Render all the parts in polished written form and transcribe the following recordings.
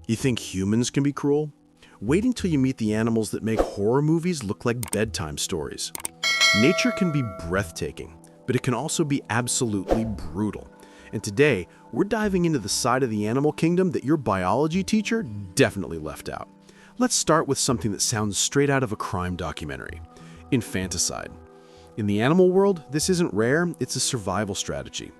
You think humans can be cruel? Wait until you meet the animals that make horror movies look like bedtime stories. Nature can be breathtaking, but it can also be absolutely brutal. And today, we're diving into the side of the animal kingdom that your biology teacher definitely left out. Let's start with something that sounds straight out of a crime documentary: infanticide. In the animal world, this isn't rare, it's a survival strategy.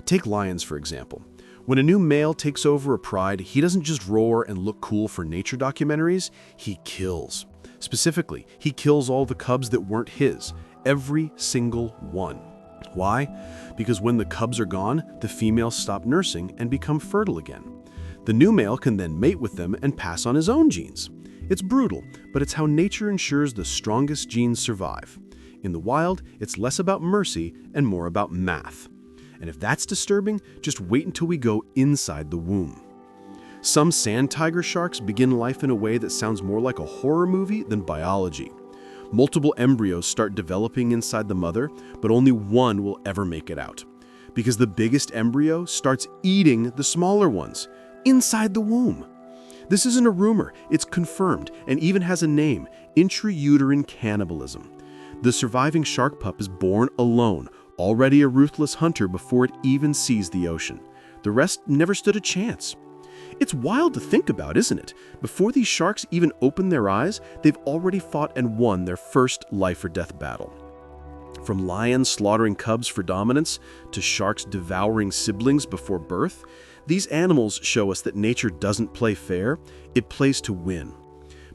Take lions, for example. When a new male takes over a pride, he doesn't just roar and look cool for nature documentaries, he kills. Specifically, he kills all the cubs that weren't his, every single one. Why? Because when the cubs are gone, the females stop nursing and become fertile again. The new male can then mate with them and pass on his own genes. It's brutal, but it's how nature ensures the strongest genes survive. In the wild, it's less about mercy and more about math. And if that's disturbing, just wait until we go inside the womb. Some sand tiger sharks begin life in a way that sounds more like a horror movie than biology. Multiple embryos start developing inside the mother, but only one will ever make it out. Because the biggest embryo starts eating the smaller ones, inside the womb. This isn't a rumor, it's confirmed, and even has a name: intrauterine cannibalism. The surviving shark pup is born alone, already a ruthless hunter before it even sees the ocean. The rest never stood a chance. It's wild to think about, isn't it? Before these sharks even open their eyes, they've already fought and won their first life-or-death battle. From lions slaughtering cubs for dominance to sharks devouring siblings before birth, these animals show us that nature doesn't play fair, it plays to win.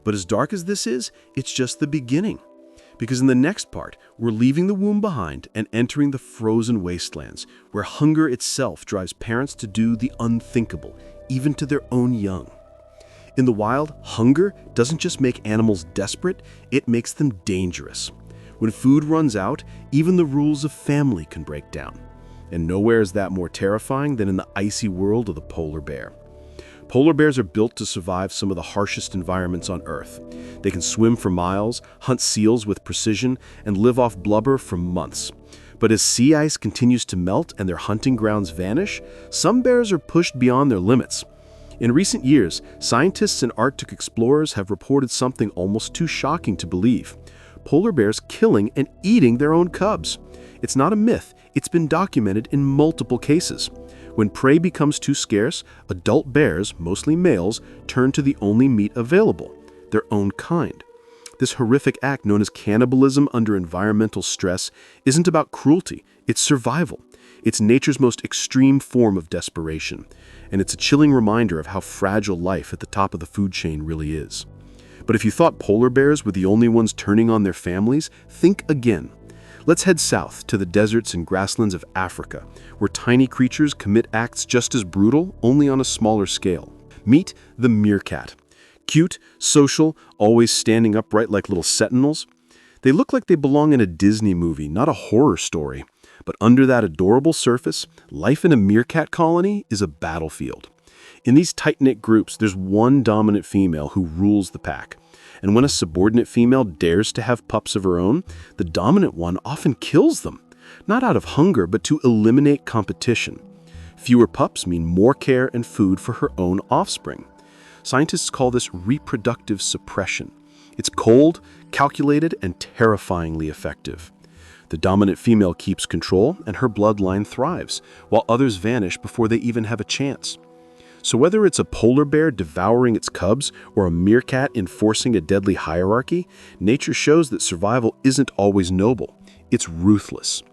But as dark as this is, it's just the beginning. Because in the next part, we're leaving the womb behind and entering the frozen wastelands, where hunger itself drives parents to do the unthinkable, even to their own young. In the wild, hunger doesn't just make animals desperate, it makes them dangerous. When food runs out, even the rules of family can break down. And nowhere is that more terrifying than in the icy world of the polar bear. Polar bears are built to survive some of the harshest environments on Earth. They can swim for miles, hunt seals with precision, and live off blubber for months. But as sea ice continues to melt and their hunting grounds vanish, some bears are pushed beyond their limits. In recent years, scientists and Arctic explorers have reported something almost too shocking to believe: polar bears killing and eating their own cubs. It's not a myth, it's been documented in multiple cases. When prey becomes too scarce, adult bears, mostly males, turn to the only meat available: their own kind. This horrific act, known as cannibalism under environmental stress, isn't about cruelty, it's survival. It's nature's most extreme form of desperation, and it's a chilling reminder of how fragile life at the top of the food chain really is. But if you thought polar bears were the only ones turning on their families, think again. Let's head south to the deserts and grasslands of Africa, where tiny creatures commit acts just as brutal, only on a smaller scale. Meet the meerkat. Cute, social, always standing upright like little sentinels. They look like they belong in a Disney movie, not a horror story. But under that adorable surface, life in a meerkat colony is a battlefield. In these tight-knit groups, there's one dominant female who rules the pack. And when a subordinate female dares to have pups of her own, the dominant one often kills them. Not out of hunger, but to eliminate competition. Fewer pups mean more care and food for her own offspring. Scientists call this reproductive suppression. It's cold, calculated, and terrifyingly effective. The dominant female keeps control, and her bloodline thrives, while others vanish before they even have a chance. So whether it's a polar bear devouring its cubs or a meerkat enforcing a deadly hierarchy, nature shows that survival isn't always noble. It's ruthless.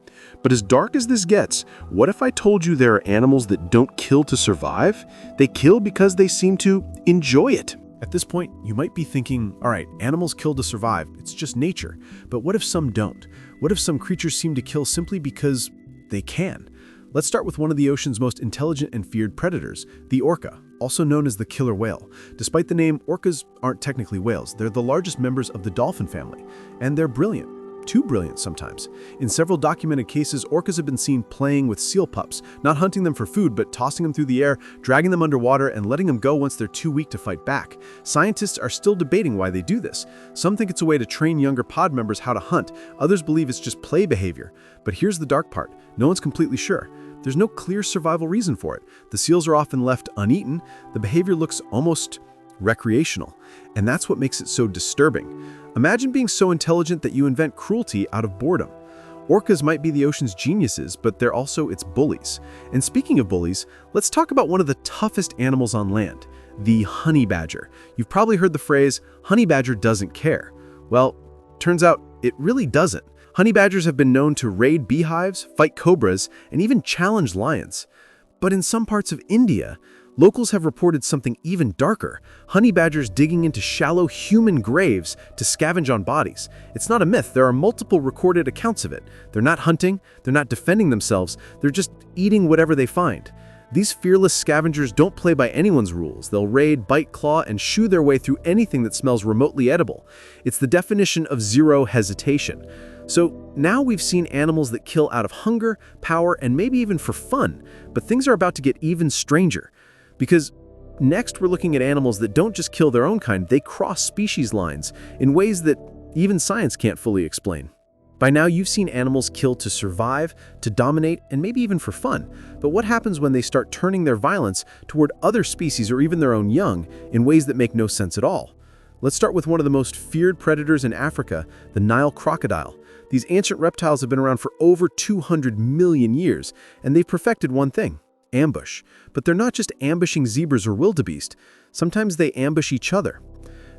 But as dark as this gets, what if I told you there are animals that don't kill to survive? They kill because they seem to enjoy it. At this point, you might be thinking, all right, animals kill to survive, it's just nature. But what if some don't? What if some creatures seem to kill simply because they can? Let's start with one of the ocean's most intelligent and feared predators, the orca, also known as the killer whale. Despite the name, orcas aren't technically whales. They're the largest members of the dolphin family, and they're brilliant. Too brilliant sometimes. In several documented cases, orcas have been seen playing with seal pups, not hunting them for food, but tossing them through the air, dragging them underwater, and letting them go once they're too weak to fight back. Scientists are still debating why they do this. Some think it's a way to train younger pod members how to hunt. Others believe it's just play behavior. But here's the dark part. No one's completely sure. There's no clear survival reason for it. The seals are often left uneaten. The behavior looks almost recreational, and that's what makes it so disturbing. Imagine being so intelligent that you invent cruelty out of boredom. Orcas might be the ocean's geniuses, but they're also its bullies. And speaking of bullies, let's talk about one of the toughest animals on land, the honey badger. You've probably heard the phrase, honey badger doesn't care. Well, turns out it really doesn't. Honey badgers have been known to raid beehives, fight cobras, and even challenge lions. But in some parts of India, locals have reported something even darker, honey badgers digging into shallow human graves to scavenge on bodies. It's not a myth, there are multiple recorded accounts of it. They're not hunting, they're not defending themselves, they're just eating whatever they find. These fearless scavengers don't play by anyone's rules. They'll raid, bite, claw, and shoo their way through anything that smells remotely edible. It's the definition of zero hesitation. So now we've seen animals that kill out of hunger, power, and maybe even for fun. But things are about to get even stranger. Because next we're looking at animals that don't just kill their own kind, they cross species lines in ways that even science can't fully explain. By now you've seen animals kill to survive, to dominate, and maybe even for fun. But what happens when they start turning their violence toward other species or even their own young in ways that make no sense at all? Let's start with one of the most feared predators in Africa, the Nile crocodile. These ancient reptiles have been around for over 200 million years, and they've perfected one thing: ambush. But they're not just ambushing zebras or wildebeest. Sometimes they ambush each other.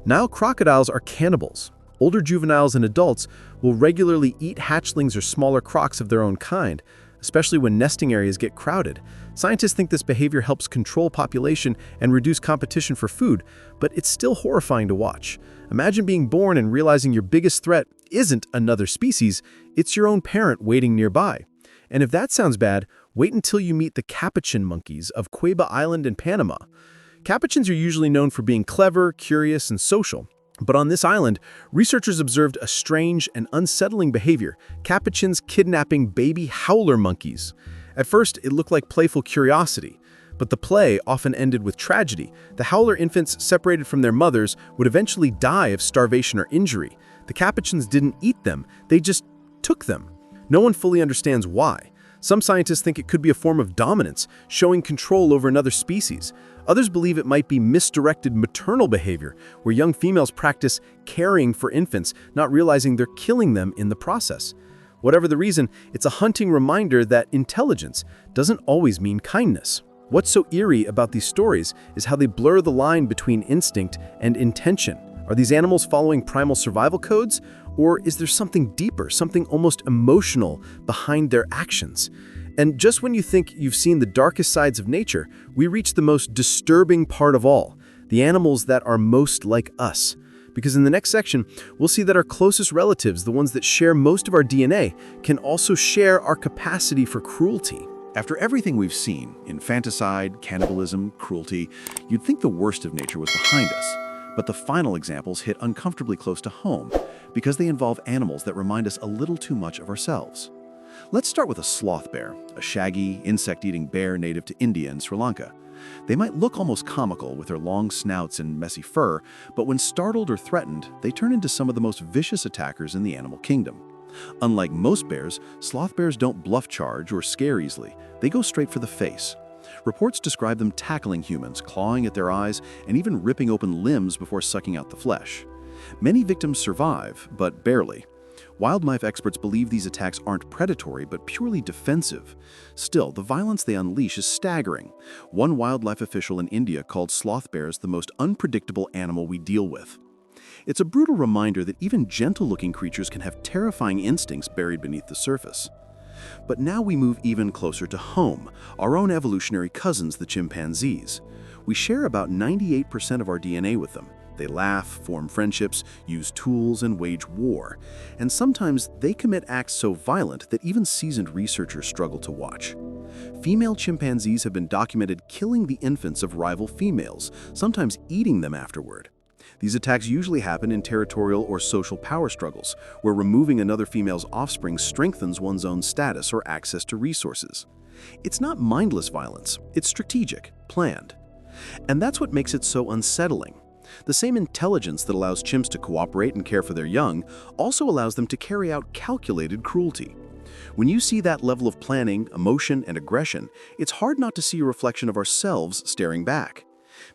Nile crocodiles are cannibals. Older juveniles and adults will regularly eat hatchlings or smaller crocs of their own kind, especially when nesting areas get crowded. Scientists think this behavior helps control population and reduce competition for food, but it's still horrifying to watch. Imagine being born and realizing your biggest threat isn't another species, it's your own parent waiting nearby. And if that sounds bad, wait until you meet the capuchin monkeys of Cueva Island in Panama. Capuchins are usually known for being clever, curious, and social. But on this island, researchers observed a strange and unsettling behavior: capuchins kidnapping baby howler monkeys. At first, it looked like playful curiosity, but the play often ended with tragedy. The howler infants separated from their mothers would eventually die of starvation or injury. The capuchins didn't eat them, they just took them. No one fully understands why. Some scientists think it could be a form of dominance, showing control over another species. Others believe it might be misdirected maternal behavior, where young females practice caring for infants, not realizing they're killing them in the process. Whatever the reason, it's a haunting reminder that intelligence doesn't always mean kindness. What's so eerie about these stories is how they blur the line between instinct and intention. Are these animals following primal survival codes? Or is there something deeper, something almost emotional behind their actions? And just when you think you've seen the darkest sides of nature, we reach the most disturbing part of all, the animals that are most like us. Because in the next section, we'll see that our closest relatives, the ones that share most of our DNA, can also share our capacity for cruelty. After everything we've seen, infanticide, cannibalism, cruelty, you'd think the worst of nature was behind us. But the final examples hit uncomfortably close to home because they involve animals that remind us a little too much of ourselves. Let's start with a sloth bear, a shaggy, insect-eating bear native to India and Sri Lanka. They might look almost comical with their long snouts and messy fur, but when startled or threatened, they turn into some of the most vicious attackers in the animal kingdom. Unlike most bears, sloth bears don't bluff charge or scare easily. They go straight for the face. Reports describe them tackling humans, clawing at their eyes, and even ripping open limbs before sucking out the flesh. Many victims survive, but barely. Wildlife experts believe these attacks aren't predatory, but purely defensive. Still, the violence they unleash is staggering. One wildlife official in India called sloth bears the most unpredictable animal we deal with. It's a brutal reminder that even gentle-looking creatures can have terrifying instincts buried beneath the surface. But now we move even closer to home, our own evolutionary cousins, the chimpanzees. We share about 98% of our DNA with them. They laugh, form friendships, use tools, and wage war. And sometimes they commit acts so violent that even seasoned researchers struggle to watch. Female chimpanzees have been documented killing the infants of rival females, sometimes eating them afterward. These attacks usually happen in territorial or social power struggles, where removing another female's offspring strengthens one's own status or access to resources. It's not mindless violence, it's strategic, planned. And that's what makes it so unsettling. The same intelligence that allows chimps to cooperate and care for their young also allows them to carry out calculated cruelty. When you see that level of planning, emotion, and aggression, it's hard not to see a reflection of ourselves staring back.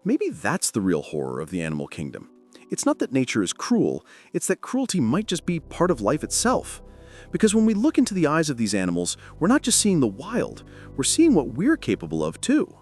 Maybe that's the real horror of the animal kingdom. It's not that nature is cruel, it's that cruelty might just be part of life itself. Because when we look into the eyes of these animals, we're not just seeing the wild, we're seeing what we're capable of too.